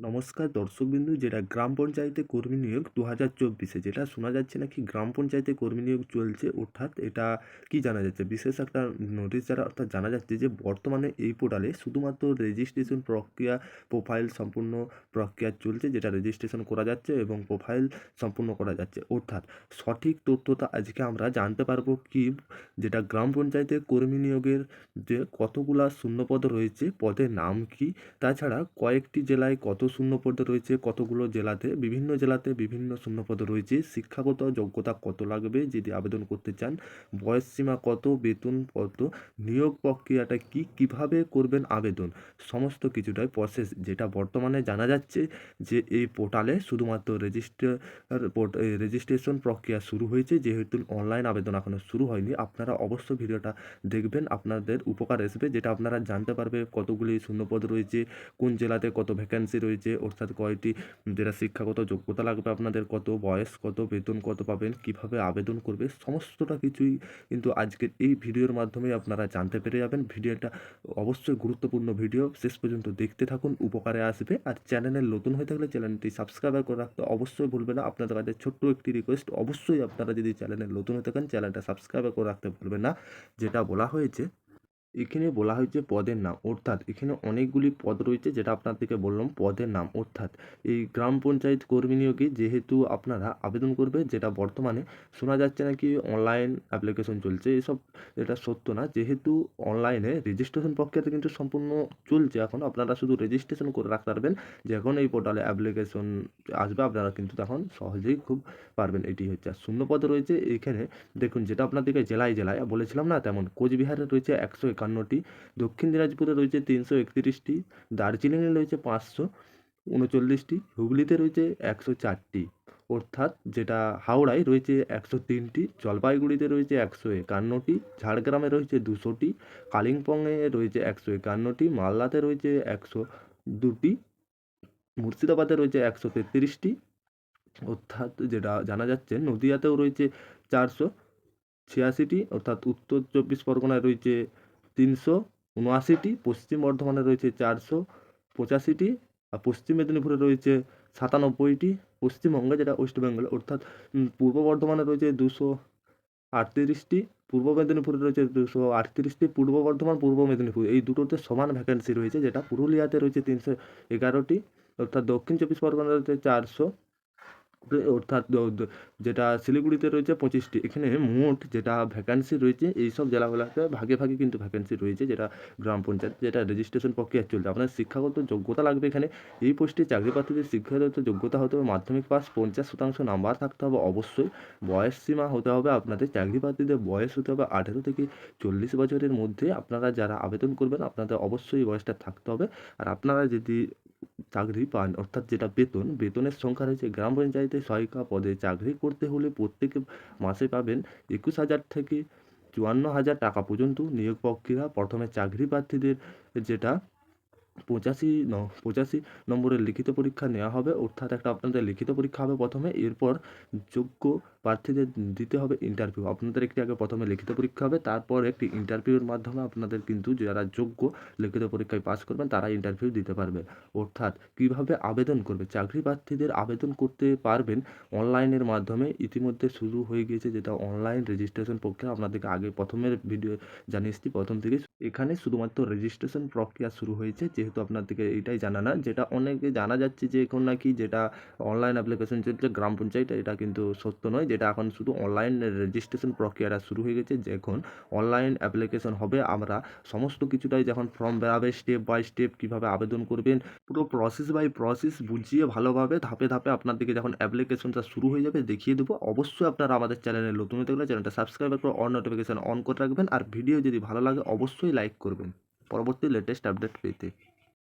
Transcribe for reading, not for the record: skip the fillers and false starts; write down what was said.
নমস্কার দর্শকবিন্দু, যেটা গ্রাম পঞ্চায়েতে কর্মী নিয়োগ 2024 যেটা শোনা যাচ্ছে নাকি গ্রাম পঞ্চায়েতে কর্মী নিয়োগ চলছে, অর্থাৎ এটা কি জানা যাচ্ছে বিশেষ একটা নোটিশ দ্বারা, অর্থাৎ জানা যাচ্ছে যে বর্তমানে এই পোর্টালে শুধুমাত্র রেজিস্ট্রেশন প্রক্রিয়া, প্রোফাইল সম্পূর্ণ প্রক্রিয়া চলছে, যেটা রেজিস্ট্রেশন করা যাচ্ছে এবং প্রোফাইল সম্পূর্ণ করা যাচ্ছে। অর্থাৎ সঠিক তথ্যটা আজকে আমরা জানতে পারবো কি, যেটা গ্রাম পঞ্চায়েতে কর্মী নিয়োগের যে কতগুলা শূন্যপদ রয়েছে, পদের নাম কি, তাছাড়া কয়েকটি জেলায় কত শূন্যপদ রয়েছে, কতগুলো জেলাতে বিভিন্ন শূন্যপদ রয়েছে, শিক্ষাগত যোগ্যতা কত লাগবে যদি আবেদন করতে চান, বয়স সীমা কত, বেতন কত, নিয়োগ প্রক্রিয়াটা কি, কিভাবে করবেন আবেদন, সমস্ত কিছুটাই প্রসেস যেটা বর্তমানে জানা যাচ্ছে যে এই পোর্টালে শুধুমাত্র রেজিস্ট্রেশন প্রক্রিয়া শুরু হয়েছে, যেহেতু অনলাইন আবেদন এখনও শুরু হয়নি। আপনারা অবশ্যই ভিডিওটা দেখবেন, আপনাদের উপকার আসবে, যেটা আপনারা জানতে পারবে কতগুলি শূন্যপদ রয়েছে, কোন জেলাতে কত ভ্যাকেন্সি রয়েছে, অর্থাৎ কয়টি যেটা শিক্ষাগত যোগ্যতা লাগবে, আপনাদের কত, বয়স কত, বেতন কত পাবেন, কিভাবে আবেদন করবে, সমস্তটা কিছুই কিন্তু আজকের এই ভিডিওর মাধ্যমে আপনারা জানতে পেরে যাবেন। ভিডিওটা অবশ্যই গুরুত্বপূর্ণ ভিডিও, শেষ পর্যন্ত দেখতে থাকুন, উপকারে আসবে। আর চ্যানেলে নতুন হয়ে থাকলে চ্যানেলটি সাবস্ক্রাইব করে রাখতে অবশ্যই ভুলবেন না। আপনাদের কাছে ছোট্ট একটি রিকোয়েস্ট, অবশ্যই আপনারা যদি চ্যানেলে নতুন হয়ে থাকেন চ্যানেলটা সাবস্ক্রাইব করে রাখতে ভুলবেন না। যেটা বলা হয়েছে, এখানে বলা হয়েছে পদের নাম, অর্থাৎ এখানে অনেকগুলি পদ রয়েছে, যেটা আপনাদেরকে বললাম পদের নাম। অর্থাৎ এই গ্রাম পঞ্চায়েত কর্মী নিয়োগে যেহেতু আপনারা আবেদন করবে, যেটা বর্তমানে শোনা যাচ্ছে নাকি অনলাইন অ্যাপ্লিকেশন চলছে, এসব এটা সত্য না। যেহেতু অনলাইনে রেজিস্ট্রেশন প্রক্রিয়াতে কিন্তু সম্পূর্ণ চলছে, এখন আপনারা শুধু রেজিস্ট্রেশন করে রাখতে পারবেন। যখন এই পোর্টালে অ্যাপ্লিকেশন আসবে আপনারা কিন্তু তখন সহজেই খুব পারবেন। এটি হচ্ছে আর শূন্যপদ রয়েছে এখানে দেখুন, যেটা আপনাদেরকে জেলায় জেলায় বলেছিলাম না, তেমন কোচবিহারে রয়েছে 151টি, দক্ষিণ দিনাজপুরে রয়েছে 331টি, দার্জিলিংয়ে রয়েছে 539টি, হুগলিতে রয়েছে 104টি, অর্থাৎ যেটা হাওড়ায় রয়েছে 103টি, জলপাইগুড়িতে রয়েছে 151টি, ঝাড়গ্রামে রয়েছে 200টি, কালিম্পংয়ে রয়েছে 151টি, মালদাতে রয়েছে 102টি, মুর্শিদাবাদে রয়েছে 133টি, অর্থাৎ যেটা জানা যাচ্ছে নদিয়াতেও রয়েছে 486টি, অর্থাৎ উত্তর চব্বিশ পরগনায় রয়েছে 379টি, পশ্চিম বর্ধমানে রয়েছে 485টি, আর পশ্চিম মেদিনীপুরে রয়েছে 97টি, পশ্চিমবঙ্গে যেটা ওয়েস্ট বেঙ্গল, অর্থাৎ পূর্ব বর্ধমানে রয়েছে 238টি, পূর্ব মেদিনীপুরে রয়েছে 238টি, পূর্ব বর্ধমান পূর্ব মেদিনীপুর এই দুটোতে সমান ভ্যাকেন্সি রয়েছে, যেটা পুরুলিয়াতে রয়েছে 311টি, অর্থাৎ দক্ষিণ চব্বিশ পরগনাতে রয়েছে 400, অর্থাৎ যেটা শিলিগুড়িতে রয়েছে 25টি। এখানে মোট যেটা ভ্যাকান্সি রয়েছে এইসব জেলাগুলোতে ভাগে ভাগে কিন্তু ভ্যাকেন্সি রয়েছে, যেটা গ্রাম পঞ্চায়েত যেটা রেজিস্ট্রেশন প্রক্রিয়া চলছে। আপনার শিক্ষাগত যোগ্যতা লাগবে এখানে। এই পোস্টে চাকরি প্রার্থীদের শিক্ষাগত যোগ্যতা হতে হবে মাধ্যমিক পাস, 50% নাম্বার থাকতে হবে অবশ্যই। বয়স সীমা হতে হবে, আপনাদের চাকরি প্রার্থীদের বয়স হতে হবে 18 থেকে 40 বছরের মধ্যে। আপনারা যারা আবেদন করবেন আপনাদের অবশ্যই বয়সটা থাকতে হবে। আর আপনারা যদি চাকরি পান, অর্থাৎ যেটা বেতনের সংখ্যা রয়েছে, গ্রাম পঞ্চায়েতে সহায়িকা পদে চাকরি করতে হলে প্রত্যেক মাসে পাবেন 21,000 থেকে 54,000 টাকা পর্যন্ত। নিয়োগ প্রক্রিয়া প্রথমে চাকরি প্রার্থীদের যেটা 85 নম্বরের লিখিত পরীক্ষা নেওয়া হবে, অর্থাৎ একটা আপনাদের লিখিত পরীক্ষা হবে প্রথমে, এরপর যোগ্য প্রার্থীদের দিতে হবে ইন্টারভিউ। আপনাদের একটি আগে প্রথমে লিখিত পরীক্ষা হবে, তারপর একটি ইন্টারভিউর মাধ্যমে আপনাদের কিন্তু যারা যোগ্য লিখিত পরীক্ষায় পাস করবেন তারা ইন্টারভিউ দিতে পারবে। অর্থাৎ কীভাবে আবেদন করবে, চাকরি প্রার্থীদের আবেদন করতে পারবেন অনলাইনের মাধ্যমে। ইতিমধ্যে শুরু হয়ে গিয়েছে যেটা অনলাইন রেজিস্ট্রেশন প্রক্রিয়া, আপনাদেরকে আগে প্রথমের ভিডিও জানিয়ে এসেছি প্রথম থেকে। এখানে শুধুমাত্র রেজিস্ট্রেশন প্রক্রিয়া শুরু হয়েছে, যেহেতু আপনাদেরকে এইটাই জানানা, যেটা অনেকে জানা যাচ্ছে যে এখন নাকি যেটা অনলাইন অ্যাপ্লিকেশন চলছে গ্রাম পঞ্চায়েত, এটা কিন্তু সত্য নয়। যেটা এখন শুধু অনলাইন রেজিস্ট্রেশন প্রক্রিয়াটা শুরু হয়ে গেছে, যখন অনলাইন অ্যাপ্লিকেশন হবে আমরা সমস্ত কিছুটাই যখন ফর্ম বেরাবে স্টেপ বাই স্টেপ কীভাবে আবেদন করবেন, পুরো প্রসেস বাই প্রসেস বুঝিয়ে ভালোভাবে ধাপে ধাপে আপনাদেরকে যখন অ্যাপ্লিকেশনটা শুরু হয়ে যাবে দেখিয়ে দেবো। অবশ্যই আপনারা আমাদের চ্যানেলে নতুন হতে গেলে চ্যানেলটা সাবস্ক্রাইব করে অন নোটিফিকেশান অন করে রাখবেন। আর ভিডিও যদি ভালো লাগে অবশ্যই লাইক করবেন পরবর্তী লেটেস্ট আপডেট পেতে।